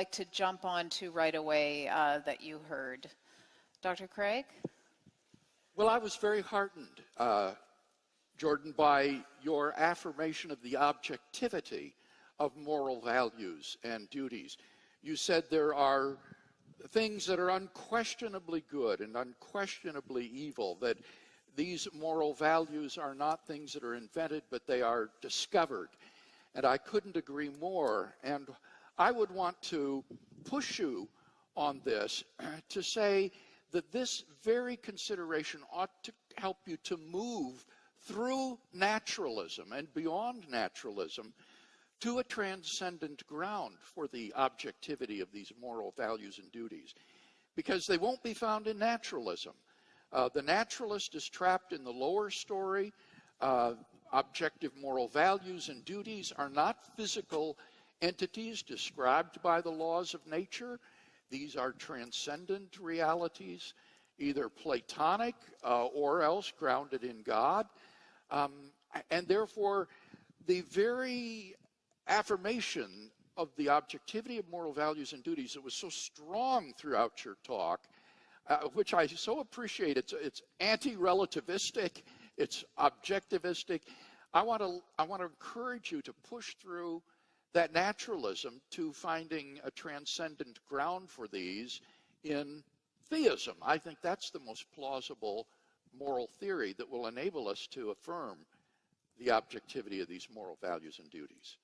like to jump on to right away that you heard? Dr. Craig? Well, I was very heartened, Jordan, by your affirmation of the objectivity of moral values and duties. You said there are things that are unquestionably good and unquestionably evil, that these moral values are not things that are invented, but they are discovered. And I couldn't agree more. And I would want to push you on this to say that this very consideration ought to help you to move through naturalism and beyond naturalism to a transcendent ground for the objectivity of these moral values and duties, because they won't be found in naturalism. The naturalist is trapped in the lower story. Objective moral values and duties are not physical entities described by the laws of nature. These are transcendent realities, either Platonic or else grounded in God. And therefore, the very affirmation of the objectivity of moral values and duties that was so strong throughout your talk, which I so appreciate. It's anti-relativistic, it's objectivistic. I want to encourage you to push through that naturalism to finding a transcendent ground for these in theism. I think that's the most plausible moral theory that will enable us to affirm the objectivity of these moral values and duties.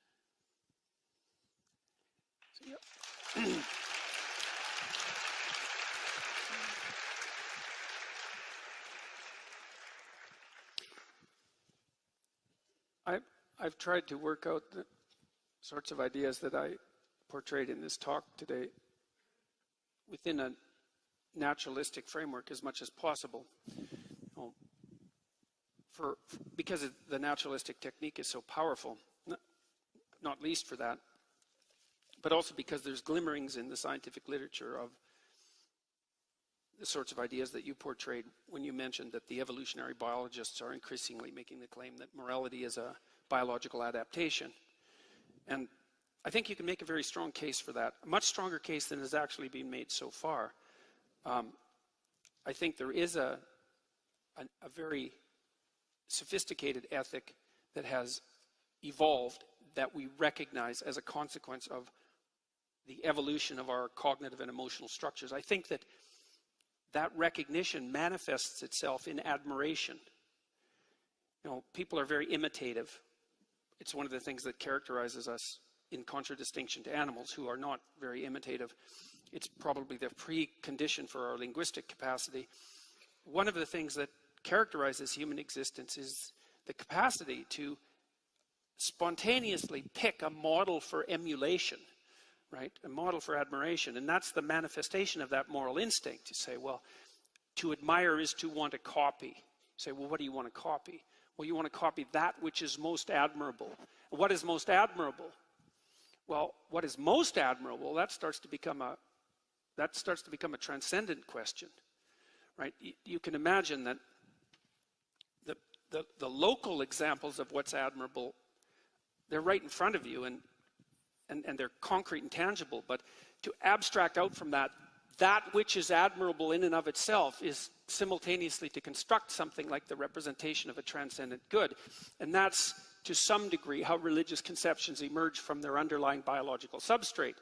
I've tried to work out the sorts of ideas that I portrayed in this talk today within a naturalistic framework as much as possible. Because the naturalistic technique is so powerful, not least for that, but also because there's glimmerings in the scientific literature of the sorts of ideas that you portrayed when you mentioned that the evolutionary biologists are increasingly making the claim that morality is a biological adaptation. And I think you can make a very strong case for that, a much stronger case than has actually been made so far. I think there is a very sophisticated ethic that has evolved that we recognize as a consequence of the evolution of our cognitive and emotional structures. I think that that recognition manifests itself in admiration. People are very imitative. It's one of the things that characterizes us in contradistinction to animals who are not very imitative. It's probably the precondition for our linguistic capacity. One of the things that characterizes human existence is the capacity to spontaneously pick a model for emulation, right? A model for admiration. And that's the manifestation of that moral instinct. You say, well, to admire is to want to copy. You say, well, what do you want to copy? Well, you want to copy that which is most admirable. What is most admirable? Well, what is most admirable, that starts to become a transcendent question, right? You can imagine that the local examples of what's admirable, they're right in front of you and they're concrete and tangible, but to abstract out from that which is admirable in and of itself is simultaneously to construct something like the representation of a transcendent good. And that's, to some degree, how religious conceptions emerge from their underlying biological substrate.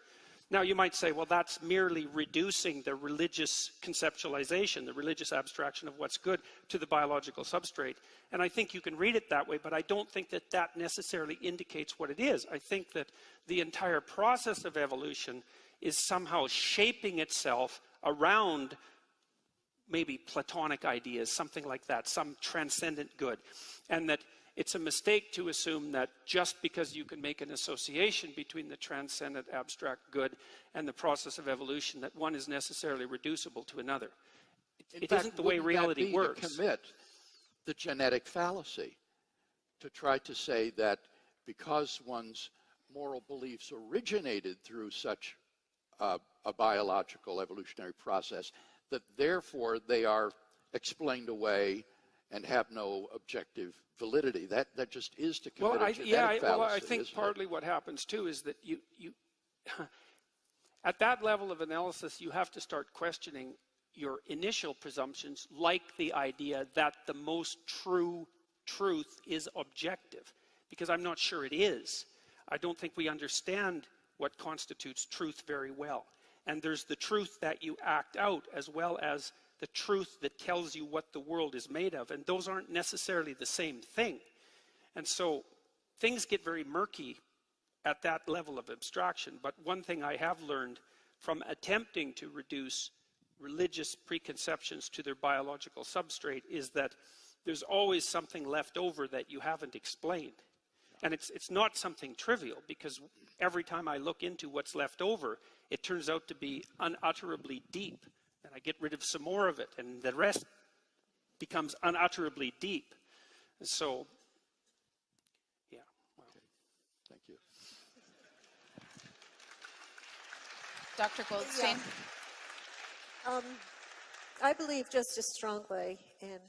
Now, you might say, well, that's merely reducing the religious conceptualization, the religious abstraction of what's good, to the biological substrate. And I think you can read it that way, but I don't think that that necessarily indicates what it is. I think that the entire process of evolution is somehow shaping itself around maybe Platonic ideas, something like that, some transcendent good. And that it's a mistake to assume that just because you can make an association between the transcendent abstract good and the process of evolution, that one is necessarily reducible to another. It isn't the way reality works. To commit the genetic fallacy, to try to say that because one's moral beliefs originated through such a biological evolutionary process, that therefore they are explained away and have no objective validity. That just is to commit a genetic fallacy. Well, I think partly what happens too is that At that level of analysis, you have to start questioning your initial presumptions, like the idea that the most true truth is objective, because I'm not sure it is. I don't think we understand what constitutes truth very well. And there's the truth that you act out, as well as the truth that tells you what the world is made of. And those aren't necessarily the same thing. And so things get very murky at that level of abstraction. But one thing I have learned from attempting to reduce religious preconceptions to their biological substrate is that there's always something left over that you haven't explained. And it's not something trivial, because every time I look into what's left over, it turns out to be unutterably deep. And I get rid of some more of it, and the rest becomes unutterably deep. And so, yeah. Well. Okay. Thank you. Dr. Goldstein? Yeah. I believe just as strongly in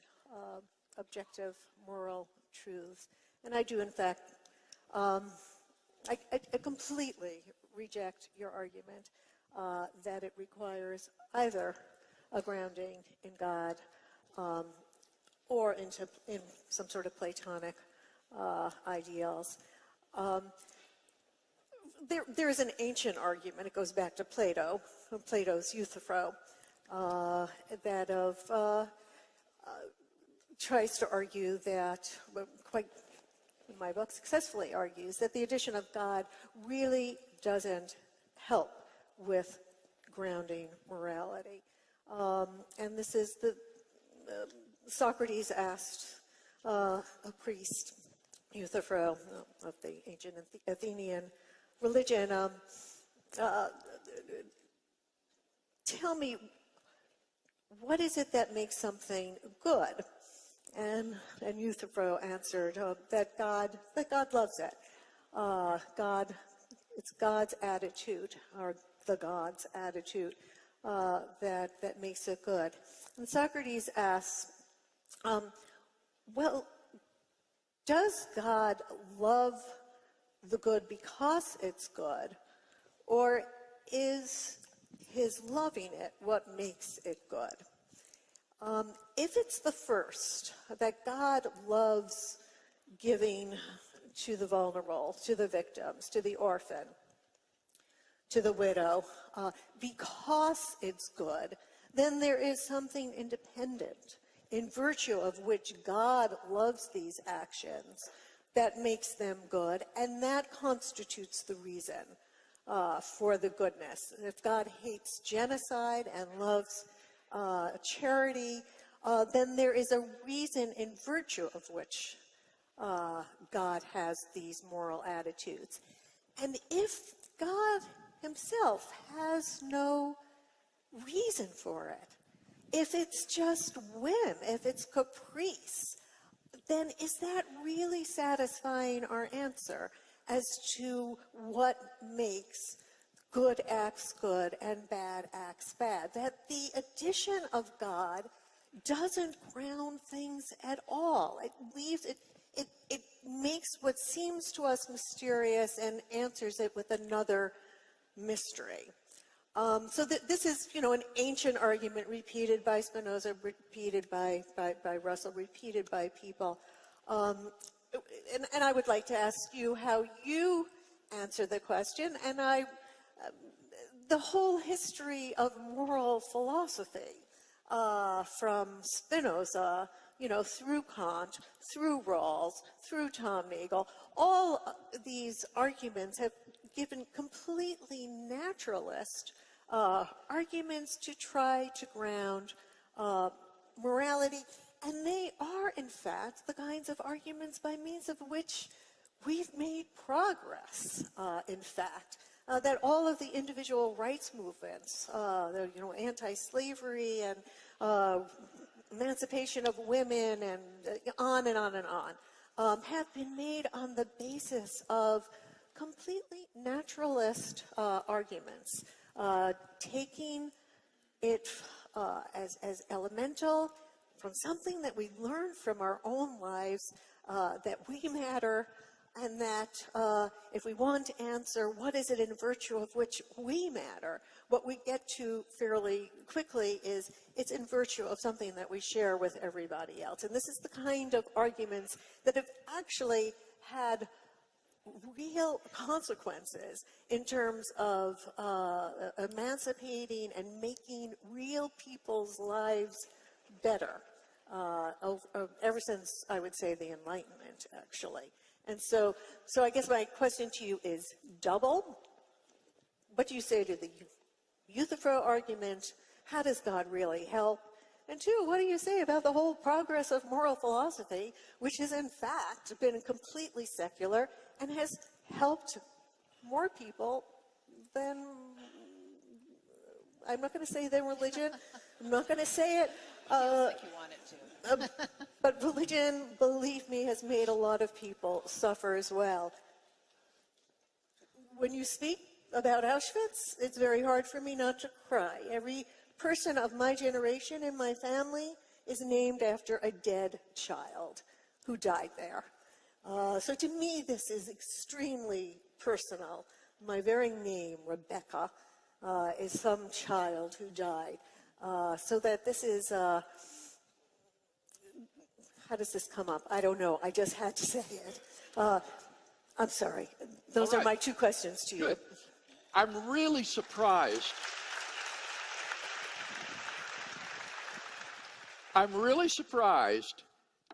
objective moral truths. And I do, in fact, I completely reject your argument that it requires either a grounding in God or in some sort of Platonic ideals. There is an ancient argument, it goes back to Plato, Plato's Euthyphro, that tries to argue that, quite in my book successfully argues, that the addition of God really doesn't help with grounding morality. And this is Socrates asked a priest, Euthyphro, of the ancient Athenian religion, tell me, what is it that makes something good? And Euthyphro answered that God loves it. It's God's attitude, or the God's attitude, that makes it good. And Socrates asks, well, does God love the good because it's good, or is his loving it what makes it good? If it's the first, that God loves giving to the vulnerable, to the victims, to the orphan, to the widow, because it's good, then there is something independent in virtue of which God loves these actions that makes them good, and that constitutes the reason for the goodness. If God hates genocide and loves charity, then there is a reason in virtue of which God has these moral attitudes. And if God himself has no reason for it, if it's just whim, if it's caprice, then is that really satisfying our answer as to what makes good acts good and bad acts bad? That the addition of God doesn't ground things at all. It leaves it makes what seems to us mysterious and answers it with another mystery. So this is, an ancient argument repeated by Spinoza, repeated by Russell, repeated by people. And I would like to ask you how you answer the question. And the whole history of moral philosophy, from Spinoza, through Kant, through Rawls, through Tom Nagel, all these arguments have given completely naturalist arguments to try to ground morality, and they are, in fact, the kinds of arguments by means of which we've made progress, in fact. That all of the individual rights movements, anti-slavery and emancipation of women and on and on and on, have been made on the basis of completely naturalist arguments, taking it as elemental from something that we learn from our own lives, that we matter, and that if we want to answer what is it in virtue of which we matter, what we get to fairly quickly is it's in virtue of something that we share with everybody else. And this is the kind of arguments that have actually had real consequences in terms of emancipating and making real people's lives better ever since, I would say, the Enlightenment, actually. And so I guess my question to you is double. What do you say to the Euthyphro argument? How does God really help? And two, what do you say about the whole progress of moral philosophy, which has in fact been completely secular and has helped more people than, I'm not going to say than religion, I'm not going to say it. Feels like you want it to. But religion, believe me, has made a lot of people suffer as well. When you speak about Auschwitz, it's very hard for me not to cry. Every person of my generation in my family is named after a dead child who died there. So to me, this is extremely personal. My very name, Rebecca, is some child who died. So that this is, how does this come up? I don't know. I just had to say it. I'm sorry. Those are my two questions to you. Good. I'm really surprised. I'm really surprised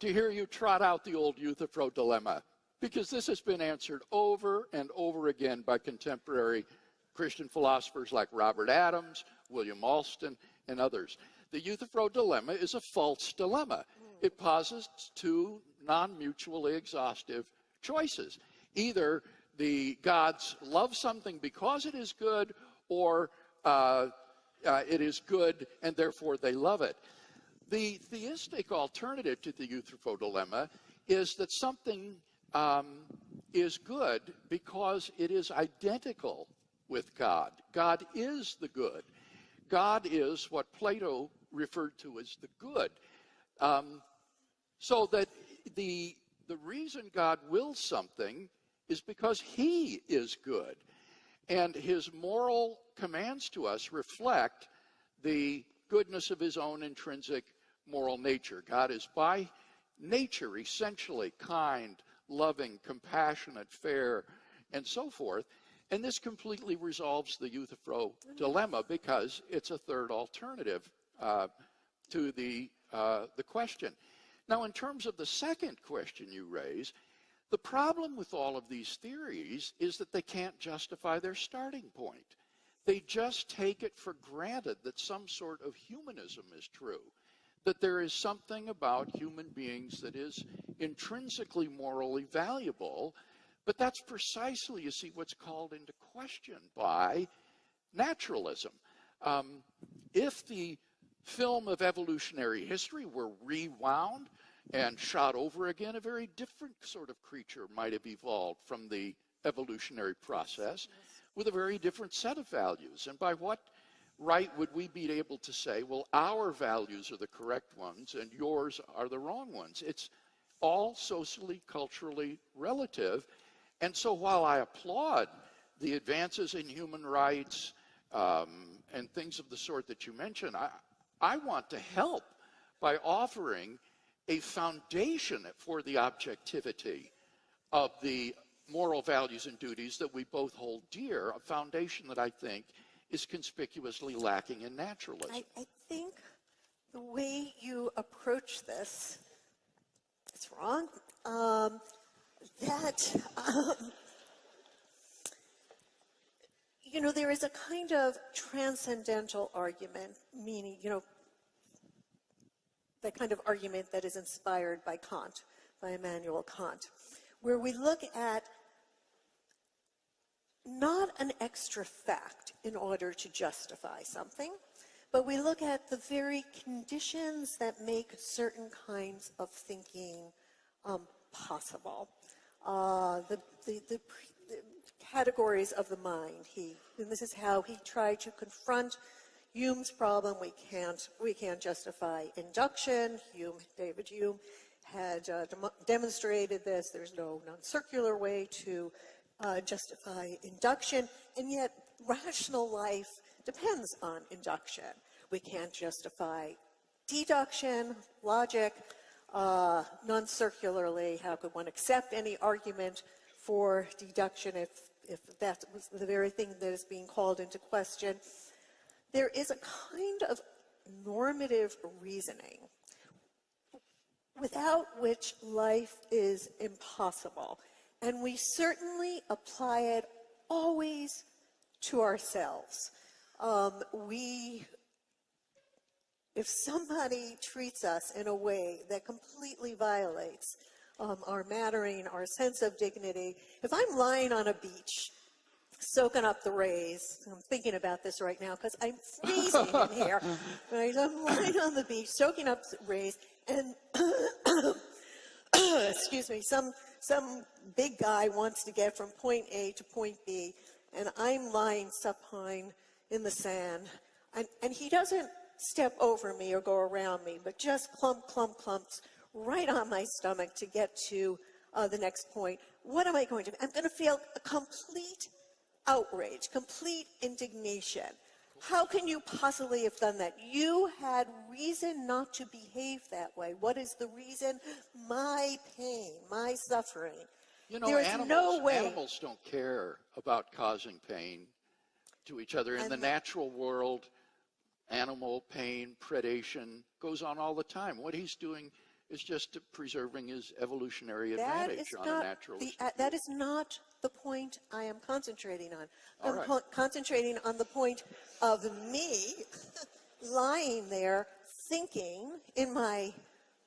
to hear you trot out the old Euthyphro dilemma, because this has been answered over and over again by contemporary Christian philosophers like Robert Adams, William Alston, and others. The Euthyphro dilemma is a false dilemma. It posits two non-mutually exhaustive choices. Either the gods love something because it is good, or it is good and therefore they love it. The theistic alternative to the Euthyphro dilemma is that something is good because it is identical with God. God is the good. God is what Plato referred to as the good. So that the reason God wills something is because he is good. And his moral commands to us reflect the goodness of his own intrinsic moral nature. God is by nature essentially kind, loving, compassionate, fair, and so forth. And this completely resolves the Euthyphro dilemma because it's a third alternative to the question. Now, in terms of the second question you raise, the problem with all of these theories is that they can't justify their starting point. They just take it for granted that some sort of humanism is true, that there is something about human beings that is intrinsically morally valuable, but that's precisely, you see, what's called into question by naturalism. If the film of evolutionary history were rewound and shot over again, a very different sort of creature might have evolved from the evolutionary process with a very different set of values. And by what right would we be able to say, well, our values are the correct ones and yours are the wrong ones? It's all socially, culturally relative. And so while I applaud the advances in human rights and things of the sort that you mentioned, I want to help by offering a foundation for the objectivity of the moral values and duties that we both hold dear, a foundation that I think is conspicuously lacking in naturalism. I think the way you approach this is wrong. There is a kind of transcendental argument, meaning, that kind of argument that is inspired by Kant, by Immanuel Kant, where we look at not an extra fact in order to justify something, but we look at the very conditions that make certain kinds of thinking possible. The categories of the mind. And this is how he tried to confront Hume's problem. We can't justify induction. David Hume had demonstrated this. There's no non-circular way to justify induction, and yet rational life depends on induction. We can't justify deduction, logic, non-circularly. How could one accept any argument for deduction if that was the very thing that is being called into question? There is a kind of normative reasoning without which life is impossible. And we certainly apply it always to ourselves. If somebody treats us in a way that completely violates our mattering, our sense of dignity, if I'm lying on a beach, soaking up the rays, I'm thinking about this right now because I'm freezing in here, right? I'm lying on the beach, soaking up the rays, and excuse me, some big guy wants to get from point A to point B, and I'm lying supine in the sand, and he doesn't step over me or go around me, but just clumps right on my stomach to get to the next point. What am I going to do? I'm going to feel a complete outrage, complete indignation. How can you possibly have done that? You had reason not to behave that way. What is the reason? My pain, my suffering. You know, there is no way. Animals don't care about causing pain to each other. In the natural world, animal pain, predation goes on all the time. What he's doing is just preserving his evolutionary advantage on a naturalistic view. That is not the point I am concentrating on. All I'm right. concentrating on the point of me lying there thinking in my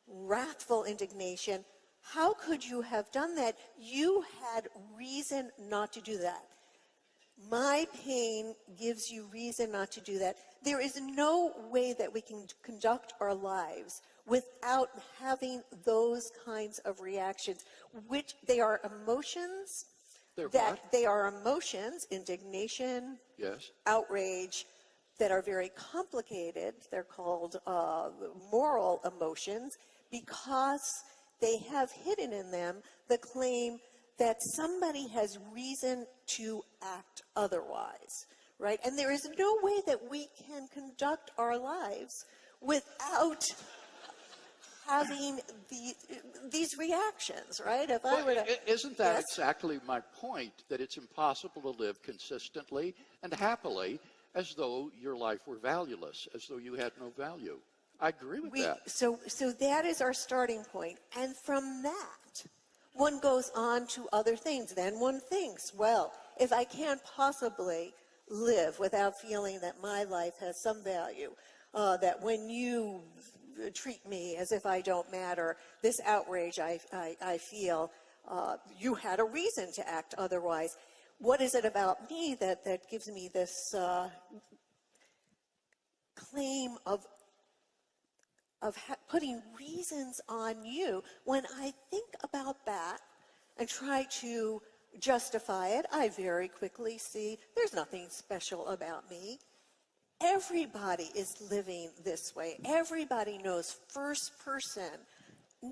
wrathful indignation, how could you have done that? You had reason not to do that. My pain gives you reason not to do that. There is no way that we can conduct our lives without having those kinds of reactions, which they are emotions. They are emotions, indignation, yes, outrage, that are very complicated. They're called moral emotions because they have hidden in them the claim that somebody has reason to act otherwise, right? And there is no way that we can conduct our lives without having these reactions, right? If I were to, isn't that yes? exactly my point, that it's impossible to live consistently and happily as though your life were valueless, as though you had no value? I agree with that. So that is our starting point. And from that, one goes on to other things. Then one thinks, well, if I can't possibly live without feeling that my life has some value, that when you treat me as if I don't matter, this outrage I feel, you had a reason to act otherwise. What is it about me that gives me this claim of putting reasons on you? When I think about that and try to justify it, I very quickly see there's nothing special about me. Everybody is living this way. Everybody knows first person,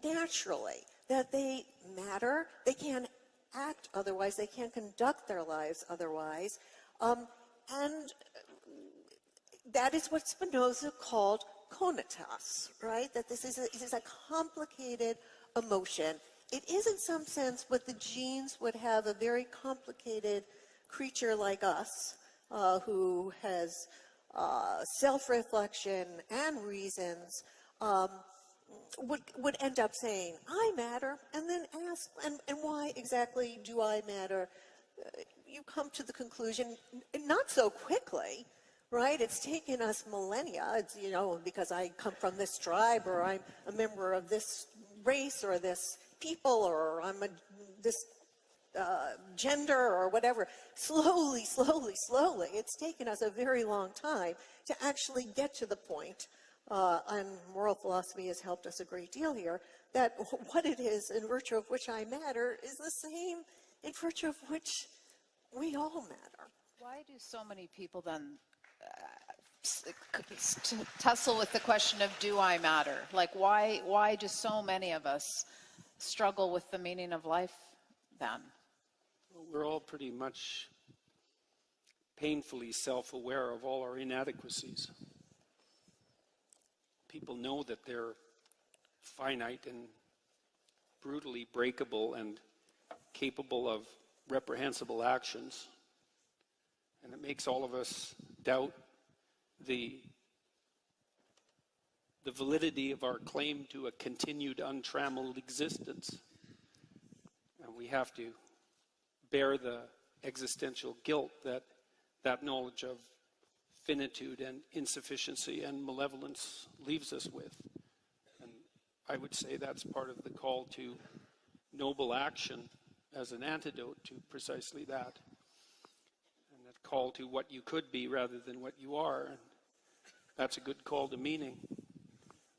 naturally, that they matter. They can't act otherwise. They can't conduct their lives otherwise. And that is what Spinoza called conatus, right? That this is a complicated emotion. It is, in some sense, what the genes would have a very complicated creature like us, who has self-reflection and reasons, would end up saying, I matter, and then ask, and why exactly do I matter? You come to the conclusion, not so quickly, right? It's taken us millennia. It's, because I come from this tribe, or I'm a member of this race, or this people, or I'm this gender, or whatever. Slowly, it's taken us a very long time to actually get to the point, and moral philosophy has helped us a great deal here, that what it is in virtue of which I matter is the same in virtue of which we all matter. Why do so many people then tussle with the question of, do I matter? Like, why do so many of us struggle with the meaning of life then? Well, we're all pretty much painfully self-aware of all our inadequacies. People know that they're finite and brutally breakable and capable of reprehensible actions. And it makes all of us doubt the validity of our claim to a continued untrammeled existence. And we have to bear the existential guilt that that knowledge of finitude and insufficiency and malevolence leaves us with. And I would say that's part of the call to noble action as an antidote to precisely that. And that call to what you could be rather than what you are. And that's a good call to meaning.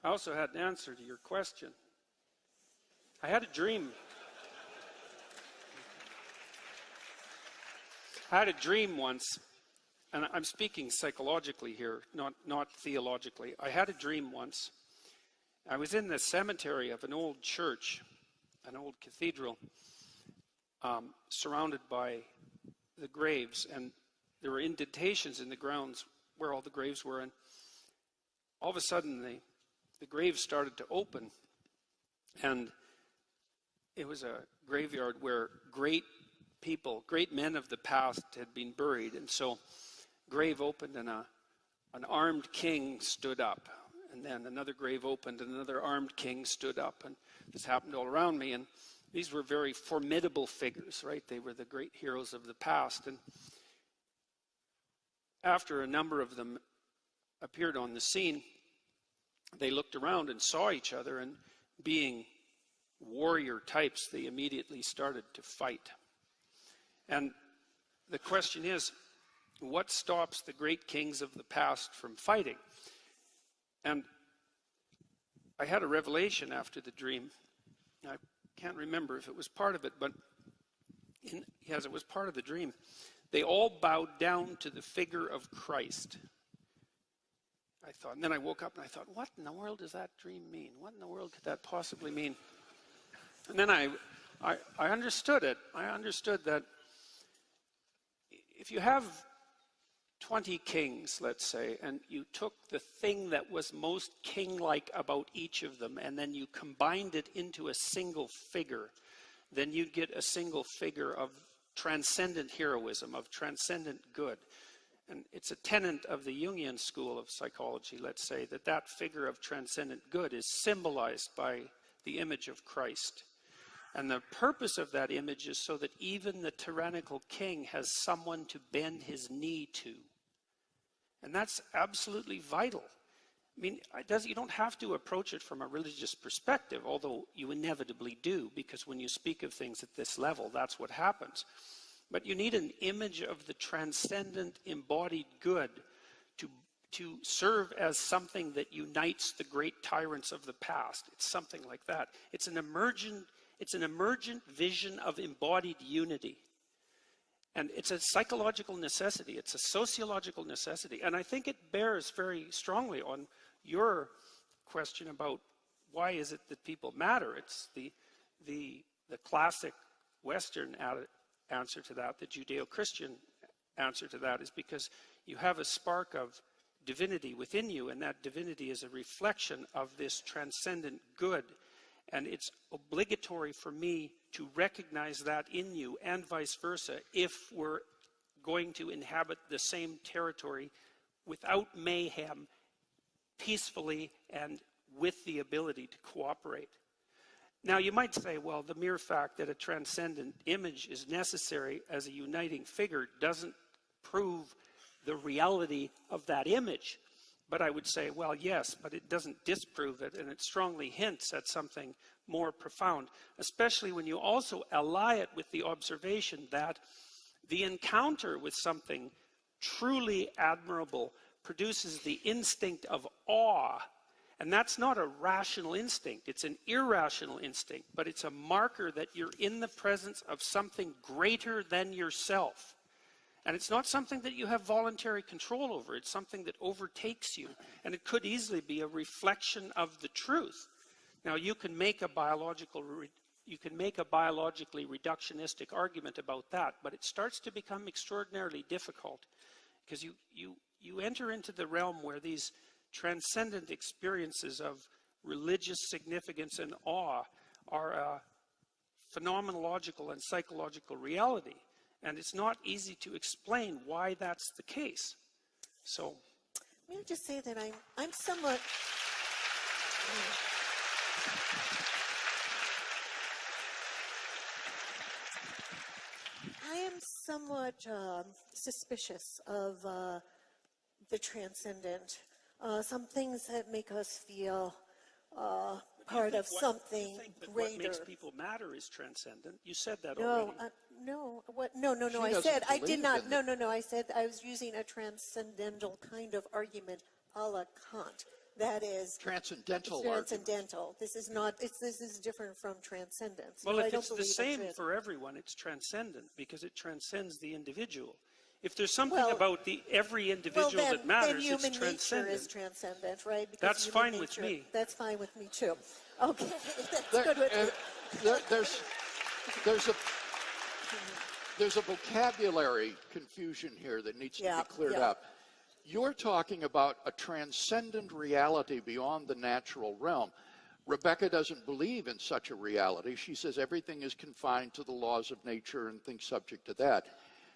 I also had an answer to your question. I had a dream. I had a dream once, and I'm speaking psychologically here, not theologically. I had a dream once. I was in the cemetery of an old church, an old cathedral, surrounded by the graves, and there were indentations in the grounds where all the graves were, and all of a sudden the graves started to open, and it was a graveyard where great people, great men of the past had been buried, and so grave opened and an armed king stood up, and then another grave opened and another armed king stood up, and this happened all around me, and these were very formidable figures, right? They were the great heroes of the past, and after a number of them appeared on the scene, they looked around and saw each other, and being warrior types, they immediately started to fight. And the question is, what stops the great kings of the past from fighting? And I had a revelation after the dream. I can't remember if it was part of it, but yes, it was part of the dream. They all bowed down to the figure of Christ. I thought, and then I woke up and I thought, what in the world does that dream mean? What in the world could that possibly mean? And then I understood it. I understood that if you have 20 kings, let's say, and you took the thing that was most king-like about each of them, and then you combined it into a single figure, then you'd get a single figure of transcendent heroism, of transcendent good. And it's a tenet of the Jungian school of psychology, let's say, that that figure of transcendent good is symbolized by the image of Christ. And the purpose of that image is so that even the tyrannical king has someone to bend his knee to. And that's absolutely vital. I mean, you don't have to approach it from a religious perspective, although you inevitably do, because when you speak of things at this level, that's what happens. But you need an image of the transcendent embodied good to serve as something that unites the great tyrants of the past. It's something like that. It's an emergent vision of embodied unity. And it's a psychological necessity. It's a sociological necessity. And I think it bears very strongly on your question about why is it that people matter. It's the classic Western answer to that, the Judeo-Christian answer to that, is because you have a spark of divinity within you, and that divinity is a reflection of this transcendent good. And it's obligatory for me to recognize that in you, and vice versa, if we're going to inhabit the same territory without mayhem, peacefully and with the ability to cooperate. Now, you might say, well, the mere fact that a transcendent image is necessary as a uniting figure doesn't prove the reality of that image. But I would say, well, yes, but it doesn't disprove it, and it strongly hints at something more profound, especially when you also ally it with the observation that the encounter with something truly admirable produces the instinct of awe. And that's not a rational instinct, it's an irrational instinct, but it's a marker that you're in the presence of something greater than yourself. And it's not something that you have voluntary control over. It's something that overtakes you. And it could easily be a reflection of the truth. Now, you can make a biologically reductionistic argument about that, but it starts to become extraordinarily difficult because you enter into the realm where these transcendent experiences of religious significance and awe are a phenomenological and psychological reality. And it's not easy to explain why that's the case. So, may I just say that I'm somewhat. I am somewhat suspicious of the transcendent. Some things that make us feel part of something you think that greater. What makes people matter is transcendent. You said that No, already. no. What? No. She I doesn't said I did believe not. in No. I said I was using a transcendental kind of argument, a la Kant. That is Transcendental transcendental. This is not. This is different from transcendence. Well, No, I if don't it's the believe in same trans- for everyone, it's transcendent because it transcends the individual. If there's something Well- about every individual well, that matters, then human it's nature transcendent. is transcendent, right? Because That's human fine with nature- me. That's fine with me too. Okay, that's There- good with me. there's a vocabulary confusion here that needs to be cleared up. You're talking about a transcendent reality beyond the natural realm. Rebecca doesn't believe in such a reality. She says everything is confined to the laws of nature and things subject to that.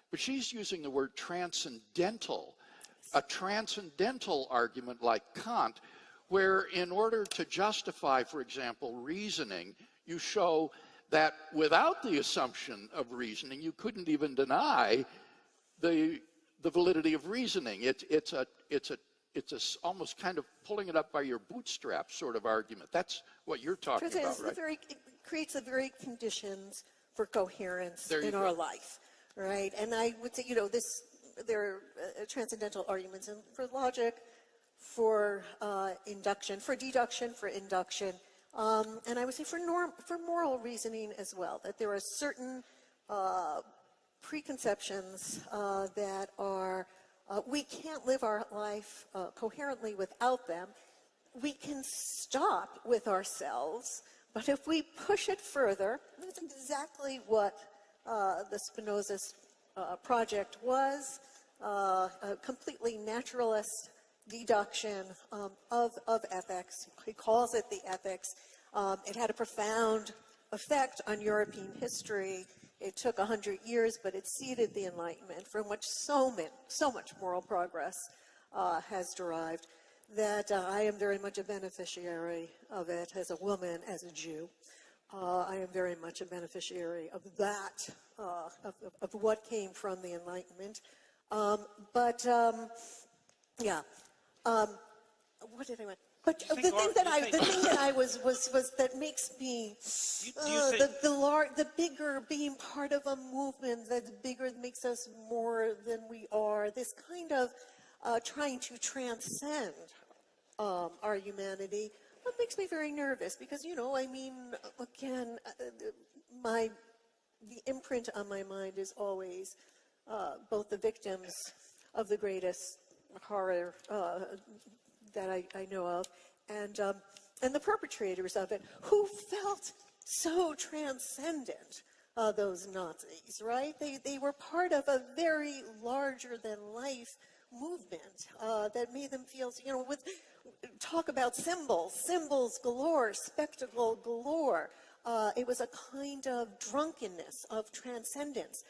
But she's using the word transcendental, a transcendental argument like Kant, where in order to justify, for example, reasoning, you show that without the assumption of reasoning, you couldn't even deny the validity of reasoning. It's almost kind of pulling it up by your bootstraps sort of argument. That's what you're talking about, right? It creates the very conditions for coherence There you in go. our life, right? And I would say, there are transcendental arguments for logic, for induction, for deduction, for induction, and I would say for moral reasoning as well. That there are certain preconceptions that are we can't live our life coherently without them. We can stop with ourselves, but if we push it further, that's exactly what the Spinoza's project was, a completely naturalist deduction of ethics. He calls it the ethics. It had a profound effect on European history. It took 100 years, but it seeded the Enlightenment, from which so much moral progress has derived, that I am very much a beneficiary of it as a woman, as a Jew. I am very much a beneficiary of that, of what came from the Enlightenment. What did I want? But the thing that I was that makes me the bigger being part of a movement that's bigger, makes us more than we are. This kind of trying to transcend our humanity. That makes me very nervous because again, the imprint on my mind is always both the victims of the greatest horror that I know of, and the perpetrators of it, who felt so transcendent, those Nazis, right? They were part of a very larger than life movement that made them feel, talk about symbols galore, spectacle galore. It was a kind of drunkenness, of transcendence.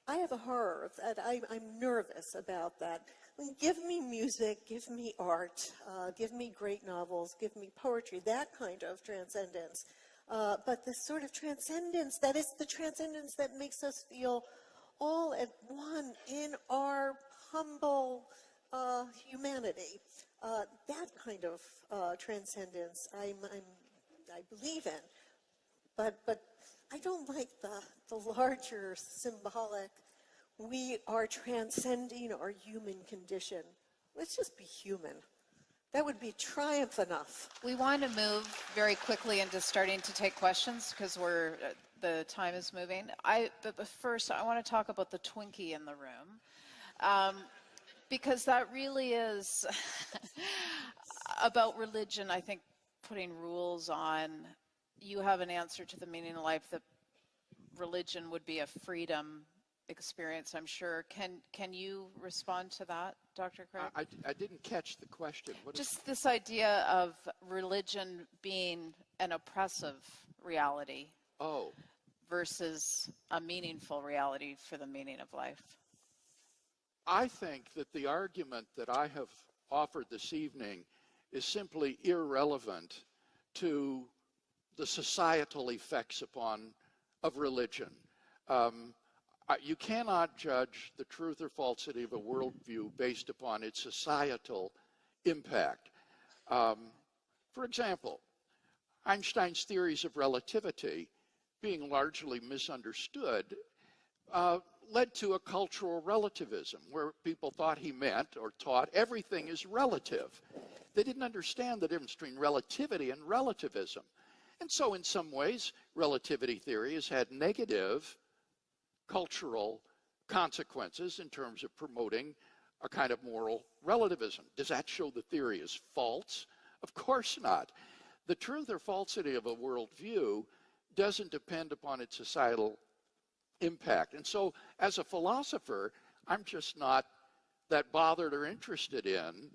I have a horror of that. I'm nervous about that. Give me music, give me art, give me great novels, give me poetry, that kind of transcendence. But this sort of transcendence, that is the transcendence that makes us feel all at one in our humble humanity. That kind of transcendence I believe in. But I don't like the larger symbolic, we are transcending our human condition. Let's just be human. That would be triumph enough. We want to move very quickly into starting to take questions because we're the time is moving. But first, I want to talk about the Twinkie in the room, because that really is about religion. I think putting rules on. You have an answer to the meaning of life that religion would be a freedom experience, I'm sure. Can you respond to that, Dr. Craig? I didn't catch the question. Just this idea of religion being an oppressive reality versus a meaningful reality for the meaning of life. I think that the argument that I have offered this evening is simply irrelevant to the societal effects of religion. You cannot judge the truth or falsity of a worldview based upon its societal impact. For example, Einstein's theories of relativity, being largely misunderstood, led to a cultural relativism where people thought he meant or taught everything is relative. They didn't understand the difference between relativity and relativism. And so in some ways, relativity theory has had negative cultural consequences in terms of promoting a kind of moral relativism. Does that show the theory is false? Of course not. The truth or falsity of a worldview doesn't depend upon its societal impact. And so as a philosopher, I'm just not that bothered or interested in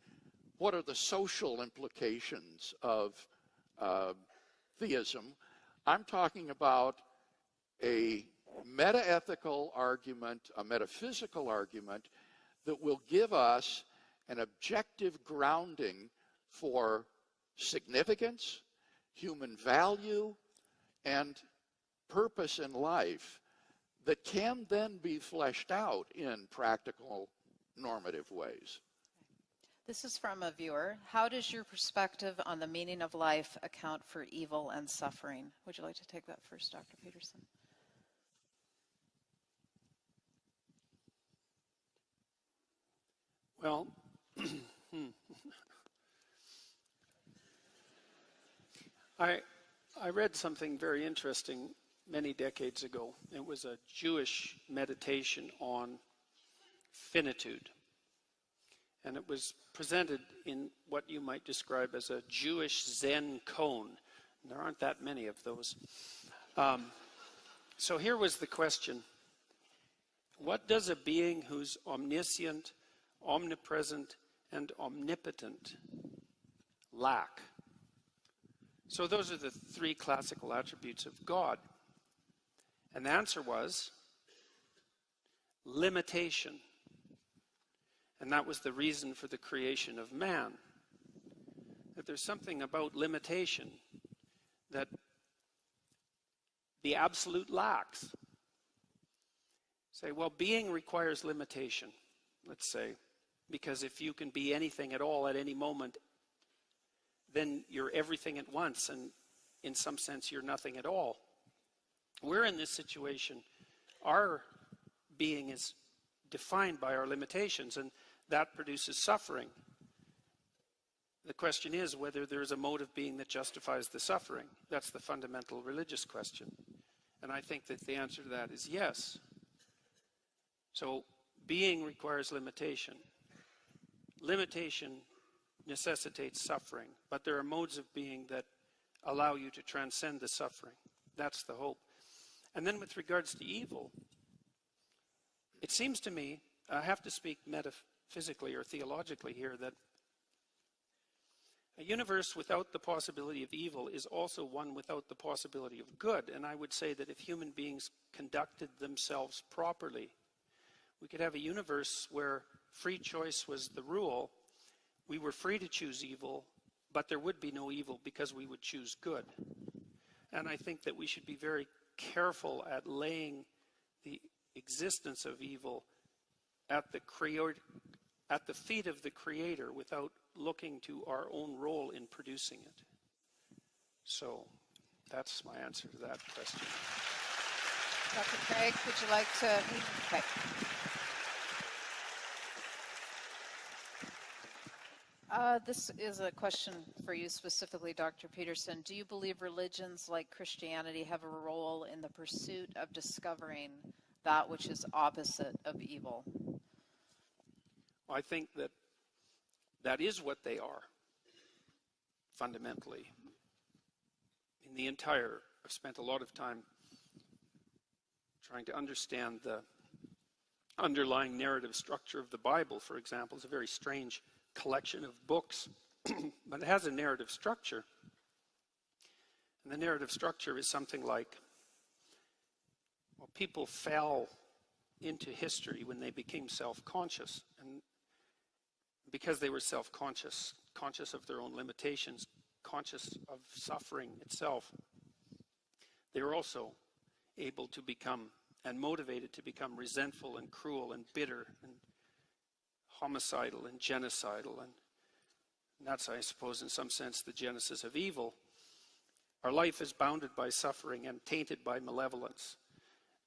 what are the social implications of theism. I'm talking about a metaethical argument, a metaphysical argument that will give us an objective grounding for significance, human value, and purpose in life that can then be fleshed out in practical, normative ways. This is from a viewer. How does your perspective on the meaning of life account for evil and suffering? Would you like to take that first, Dr. Peterson? Well, I read something very interesting many decades ago. It was a Jewish meditation on finitude. And it was presented in what you might describe as a Jewish Zen koan. There aren't that many of those. So here was the question. What does a being who's omniscient, omnipresent, and omnipotent lack? So those are the three classical attributes of God. And the answer was limitation. And that was the reason for the creation of man. That there's something about limitation that the absolute lacks. Say, well, being requires limitation, let's say, because if you can be anything at all at any moment, then you're everything at once, and in some sense, you're nothing at all. We're in this situation. Our being is defined by our limitations, and that produces suffering. The question is whether there's a mode of being that justifies the suffering. That's the fundamental religious question. And I think that the answer to that is yes. So being requires limitation. Limitation necessitates suffering, but there are modes of being that allow you to transcend the suffering. That's the hope. And then with regards to evil, it seems to me, I have to speak metaphysically or theologically here, that a universe without the possibility of evil is also one without the possibility of good. And I would say that if human beings conducted themselves properly, we could have a universe where free choice was the rule. We were free to choose evil, but there would be no evil because we would choose good. And I think that we should be very careful at laying the existence of evil at the feet of the Creator without looking to our own role in producing it. So that's my answer to that question. Dr. Craig, would you like to? Okay. This is a question for you specifically, Dr. Peterson. Do you believe religions like Christianity have a role in the pursuit of discovering that which is opposite of evil? I think that that is what they are, fundamentally. I've spent a lot of time trying to understand the underlying narrative structure of the Bible, for example. It's a very strange collection of books, but it has a narrative structure. And the narrative structure is something like, well, people fell into history when they became self-conscious. And because they were self-conscious, conscious of their own limitations, conscious of suffering itself, they were also able to become and motivated to become resentful and cruel and bitter and homicidal and genocidal. And that's, I suppose, in some sense, the genesis of evil. Our life is bounded by suffering and tainted by malevolence.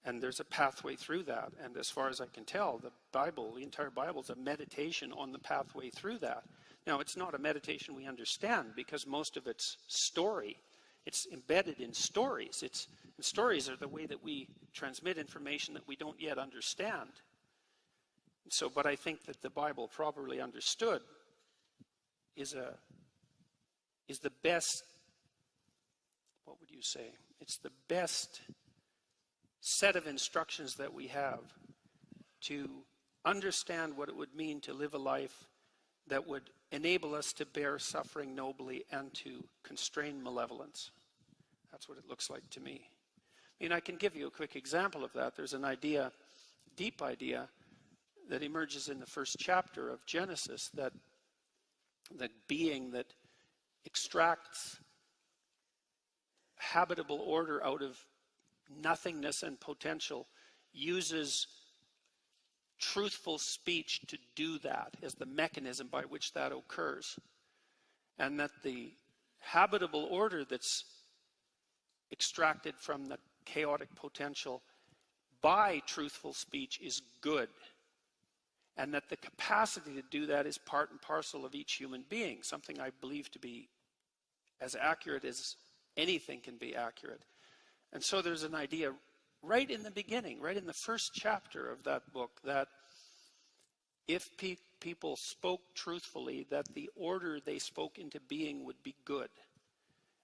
And there's a pathway through that. And as far as I can tell, the entire Bible is a meditation on the pathway through that. Now, it's not a meditation we understand because most of it's story. It's embedded in stories. And stories are the way that we transmit information that we don't yet understand. But I think that the Bible, properly understood, is the best, what would you say? It's the best set of instructions that we have to understand what it would mean to live a life that would enable us to bear suffering nobly and to constrain malevolence. That's what it looks like to me. I mean, I can give you a quick example of that. There's an idea, deep idea, that emerges in the first chapter of Genesis, that being that extracts habitable order out of nothingness and potential uses truthful speech to do that as the mechanism by which that occurs. And that the habitable order that's extracted from the chaotic potential by truthful speech is good. And that the capacity to do that is part and parcel of each human being, something I believe to be as accurate as anything can be accurate. And so there's an idea right in the beginning, right in the first chapter of that book, that if people spoke truthfully, that the order they spoke into being would be good.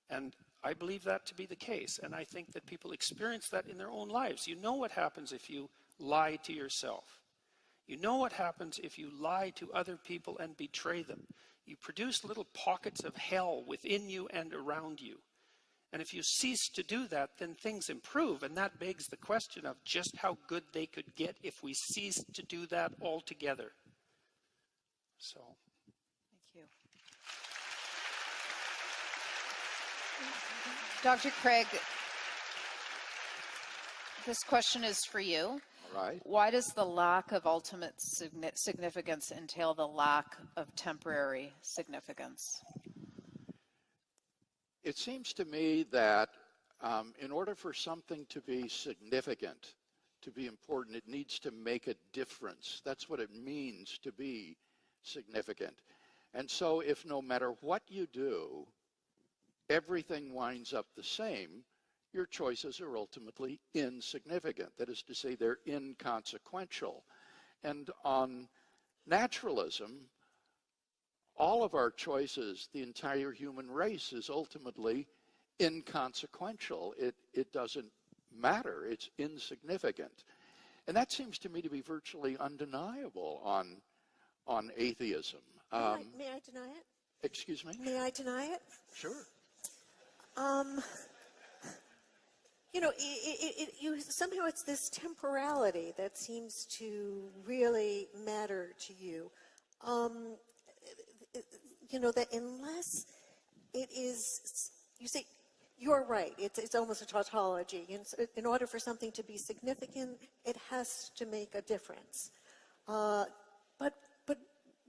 And I believe that to be the case. And I think that people experience that in their own lives. You know what happens if you lie to yourself. You know what happens if you lie to other people and betray them. You produce little pockets of hell within you and around you. And if you cease to do that, then things improve. And that begs the question of just how good they could get if we ceased to do that altogether. So. Thank you. Dr. Craig, this question is for you. All right. Why does the lack of ultimate significance entail the lack of temporary significance? It seems to me that in order for something to be significant, to be important, it needs to make a difference. That's what it means to be significant. And so if no matter what you do, everything winds up the same, your choices are ultimately insignificant. That is to say, they're inconsequential. And on naturalism, all of our choices, the entire human race, is ultimately inconsequential. It doesn't matter. It's insignificant. And that seems to me to be virtually undeniable on atheism. May I deny it? Excuse me? May I deny it? Sure. Somehow it's this temporality that seems to really matter to you. That unless it is, you say, you're right, it's almost a tautology. In order for something to be significant, it has to make a difference. But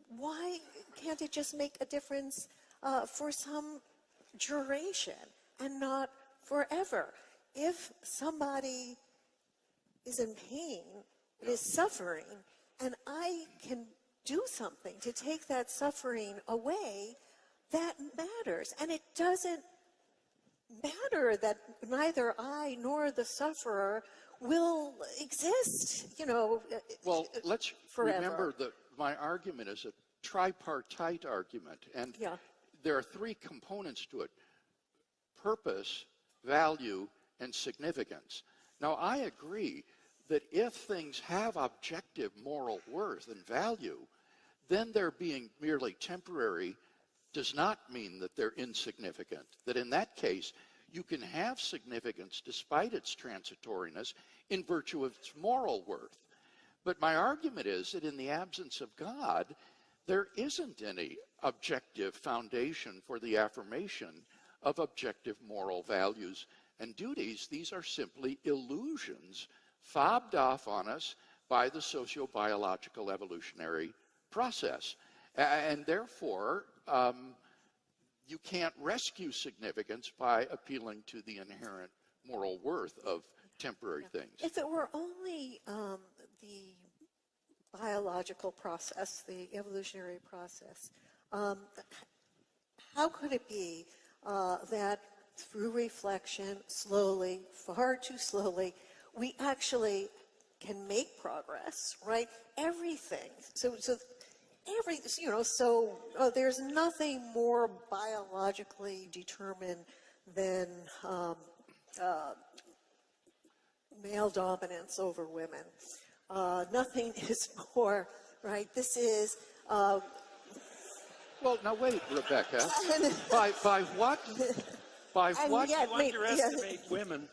why can't it just make a difference for some duration and not forever? If somebody is in pain, is suffering, and I can do something, to take that suffering away, that matters. And it doesn't matter that neither I nor the sufferer will exist, Well, let's forever. remember that my argument is a tripartite argument, and Yeah. there are three components to it: purpose, value, and significance. Now, I agree that if things have objective moral worth and value, then their being merely temporary does not mean that they're insignificant. That in that case, you can have significance despite its transitoriness in virtue of its moral worth. But my argument is that in the absence of God, there isn't any objective foundation for the affirmation of objective moral values and duties. These are simply illusions fobbed off on us by the socio-biological evolutionary process. And therefore, you can't rescue significance by appealing to the inherent moral worth of temporary things. If it were only the biological process, the evolutionary process, how could it be that through reflection, slowly, far too slowly, we actually can make progress, right? Everything. There's nothing more biologically determined than male dominance over women. Nothing is more, right? This is... Well, now wait, Rebecca. By what? By what? Yet, You underestimate women.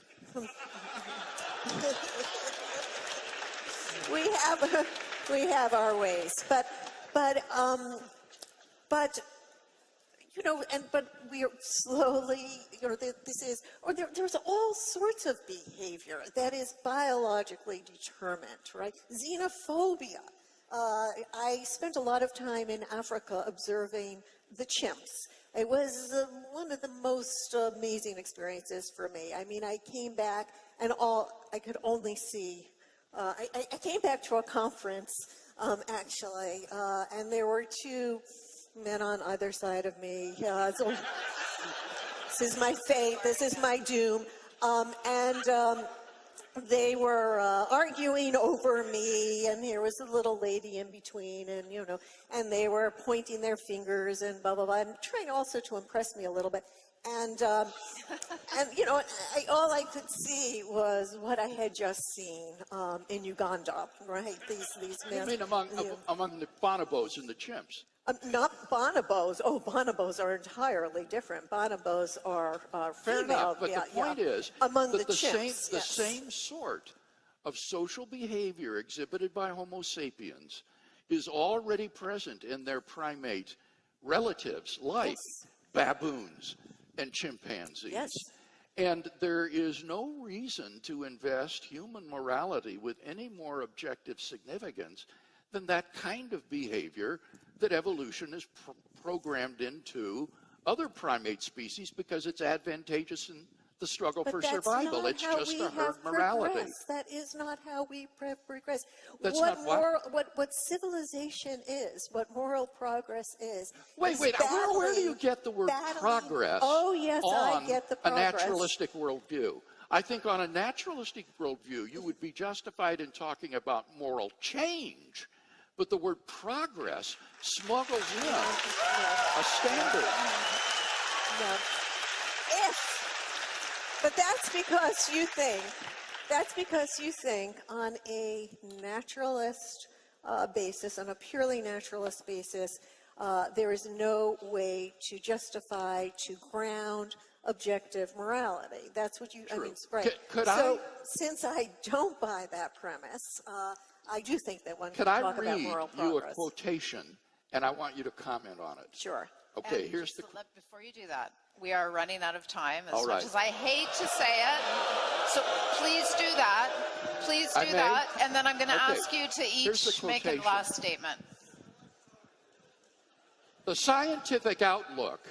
we have our ways, but we are slowly, there's all sorts of behavior that is biologically determined, right? Xenophobia. I spent a lot of time in Africa observing the chimps. It was one of the most amazing experiences for me. I mean, I came back and I could only see, I came back to a conference, actually, and there were two men on either side of me. So this is my fate, this is my doom. They were arguing over me, and there was a little lady in between, and they were pointing their fingers and blah, blah, blah, and trying also to impress me a little bit. And all I could see was what I had just seen in Uganda, right? These men. You mean among the bonobos and the chimps? Not bonobos. Oh, bonobos are entirely different. Bonobos are Fair female. enough, but the point is among that the chimps, the same sort of social behavior exhibited by Homo sapiens is already present in their primate relatives, like baboons and chimpanzees. Yes. And there is no reason to invest human morality with any more objective significance than that kind of behavior that evolution is programmed into other primate species because it's advantageous in the struggle for survival. It's just a herd morality. That is not how we progress. That's not what? What civilization is, what moral progress is. Wait, where do you get the word progress? Oh, yes, I get the progress. A naturalistic worldview? I think on a naturalistic worldview, you would be justified in talking about moral change. But the word progress smuggles in a standard. No. But that's because you think on a naturalist basis, on a purely naturalist basis, there is no way to justify, to ground objective morality. That's what you, True. I mean, right. Since I don't buy that premise, I do think that one can talk about moral progress. Could I read you a quotation, and I want you to comment on it? Sure. Okay, and here's the... Before you do that, we are running out of time, All right. much as I hate to say it. So please do that. Please do that. And then I'm going to ask you to each make a last statement. The scientific outlook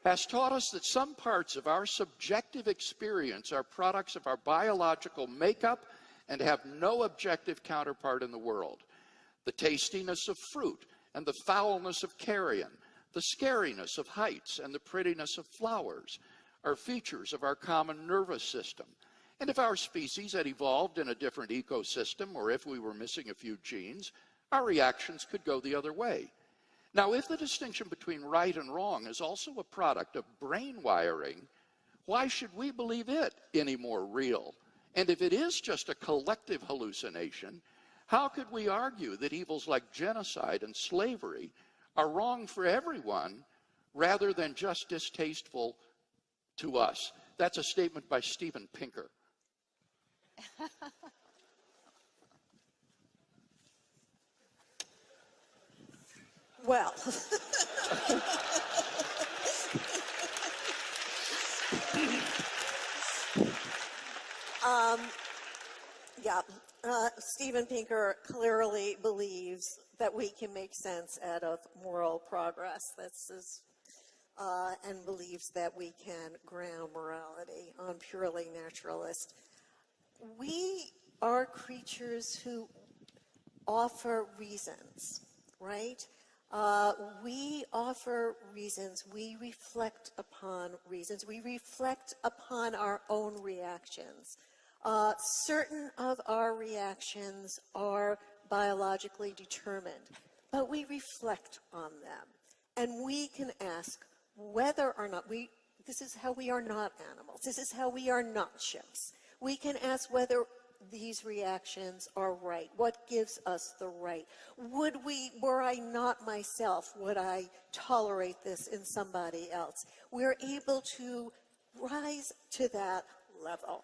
has taught us that some parts of our subjective experience are products of our biological makeup and have no objective counterpart in the world. The tastiness of fruit and the foulness of carrion, the scariness of heights, and the prettiness of flowers are features of our common nervous system. And if our species had evolved in a different ecosystem, or if we were missing a few genes, our reactions could go the other way. Now, if the distinction between right and wrong is also a product of brain wiring, why should we believe it any more real? And if it is just a collective hallucination, how could we argue that evils like genocide and slavery are wrong for everyone rather than just distasteful to us? That's a statement by Steven Pinker. Well, yeah, Steven Pinker clearly believes that we can make sense out of moral progress. And believes that we can ground morality on purely naturalist. We are creatures who offer reasons, right? We offer reasons. We reflect upon reasons. We reflect upon our own reactions. Certain of our reactions are biologically determined, but we reflect on them. And we can ask whether or not this is how we are not animals. This is how we are not chimps. We can ask whether these reactions are right. What gives us the right? Were I not myself, would I tolerate this in somebody else? We're able to rise to that level.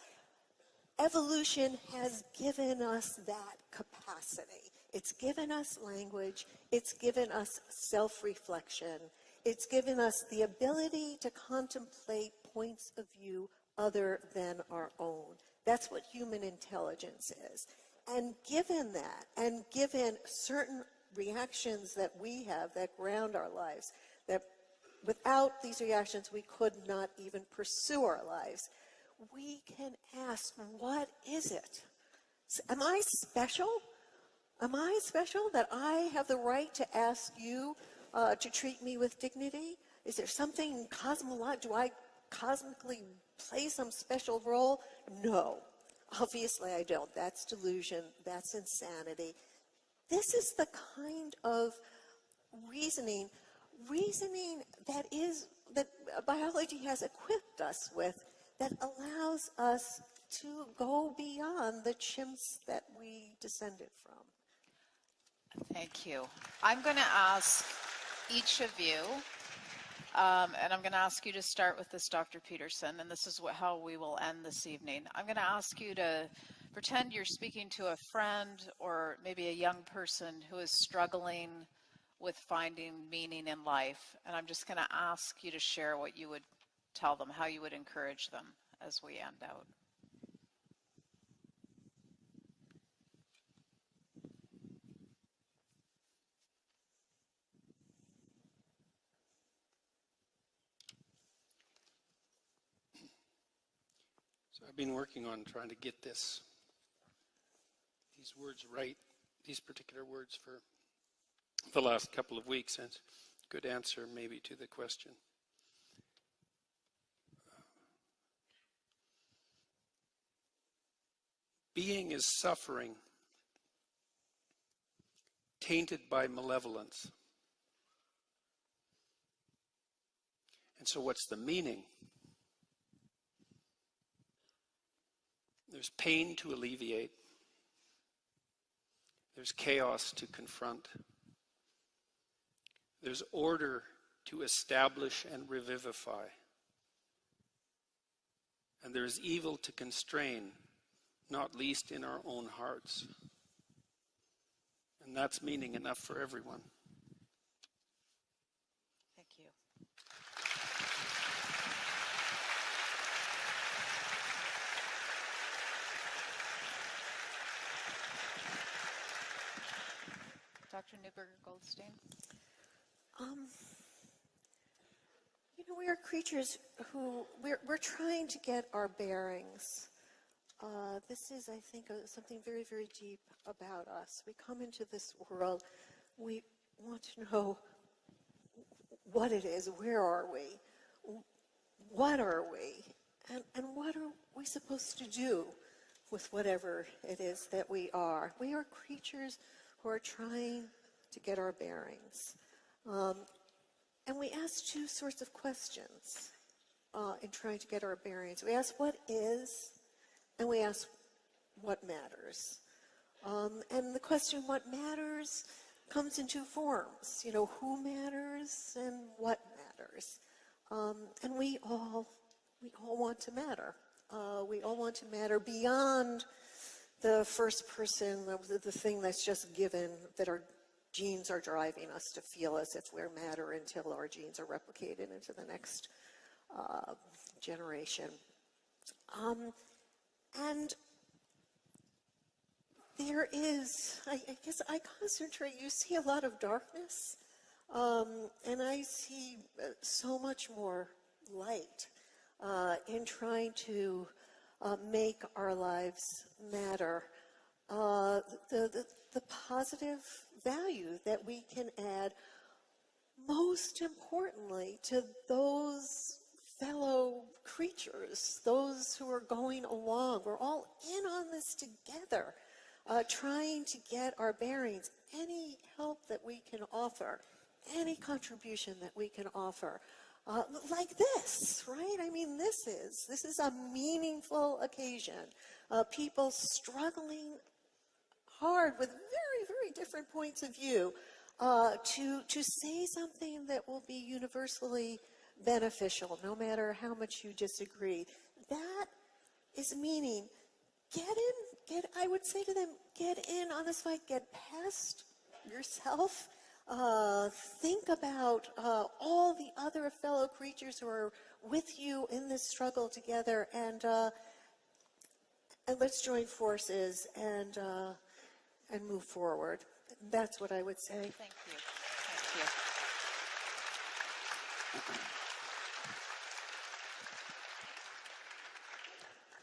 Evolution has given us that capacity. It's given us language. It's given us self-reflection. It's given us the ability to contemplate points of view other than our own. That's what human intelligence is. And given that, and given certain reactions that we have that ground our lives, that without these reactions we could not even pursue our lives, we can ask, what is it? Am I special? Am I special that I have the right to ask you to treat me with dignity? Is there something cosmological? Do I cosmically play some special role? No. Obviously I don't. That's delusion. That's insanity. This is the kind of reasoning that biology has equipped us with, that allows us to go beyond the chimps that we descended from. Thank you. I'm going to ask each of you, and I'm going to ask you to start with this, Dr. Peterson, and this is how we will end this evening. I'm going to ask you to pretend you're speaking to a friend or maybe a young person who is struggling with finding meaning in life, and I'm just going to ask you to share what you would tell them, how you would encourage them as we end out. So I've been working on trying to get these words right, these particular words for the last couple of weeks, and good answer maybe to the question. Being is suffering, tainted by malevolence. And so what's the meaning? There's pain to alleviate. There's chaos to confront. There's order to establish and revivify. And there's evil to constrain, not least in our own hearts. And that's meaning enough for everyone. Thank you. Dr. Newberger-Goldstein? We are creatures who, we're trying to get our bearings. This is, I think, something very, very deep about us. We come into this world, we want to know what it is, where are we, what are we, and what are we supposed to do with whatever it is that we are. We are creatures who are trying to get our bearings. And we ask two sorts of questions in trying to get our bearings. We ask what is, and we ask what matters. And the question what matters comes in two forms. You know, who matters and what matters. And we all want to matter. We all want to matter beyond the first person, the thing that's just given, that our genes are driving us to feel as if we're matter until our genes are replicated into the next generation. And there is, I guess I concentrate, you see a lot of darkness, and I see so much more light in trying to make our lives matter. The positive value that we can add, most importantly, to those fellow creatures, those who are going along. We're all in on this together, trying to get our bearings. Any help that we can offer, any contribution that we can offer, like this, right? I mean, this is a meaningful occasion. People struggling hard with very, very different points of view to say something that will be universally beneficial, no matter how much you disagree. That is meaning. I would say to them, get in on this fight, get past yourself. Think about all the other fellow creatures who are with you in this struggle together, and let's join forces and move forward. That's what I would say. Thank you. Thank you.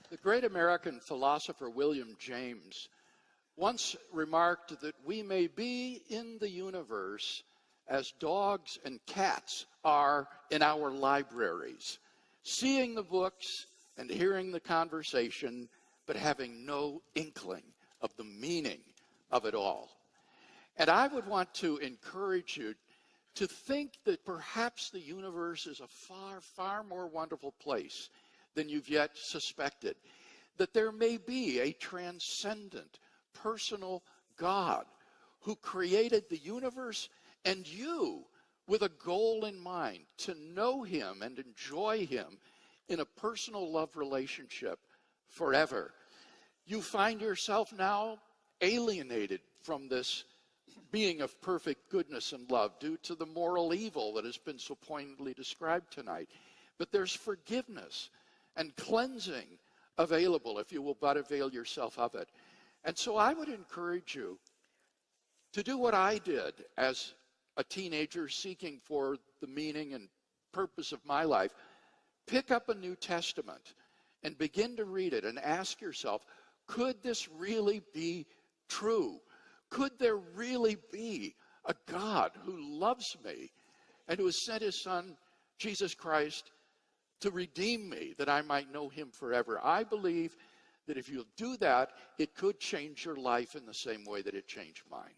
The great American philosopher William James once remarked that we may be in the universe as dogs and cats are in our libraries, seeing the books and hearing the conversation, but having no inkling of the meaning of it all. And I would want to encourage you to think that perhaps the universe is a far, far more wonderful place than you've yet suspected. That there may be a transcendent, personal God who created the universe and you with a goal in mind to know him and enjoy him in a personal love relationship forever. You find yourself now alienated from this being of perfect goodness and love due to the moral evil that has been so poignantly described tonight. But there's forgiveness and cleansing available if you will but avail yourself of it. And so I would encourage you to do what I did as a teenager seeking for the meaning and purpose of my life. Pick up a New Testament and begin to read it and ask yourself, could this really be true? Could there really be a God who loves me and who has sent his Son, Jesus Christ, to redeem me, that I might know him forever? I believe that if you'll do that, it could change your life in the same way that it changed mine.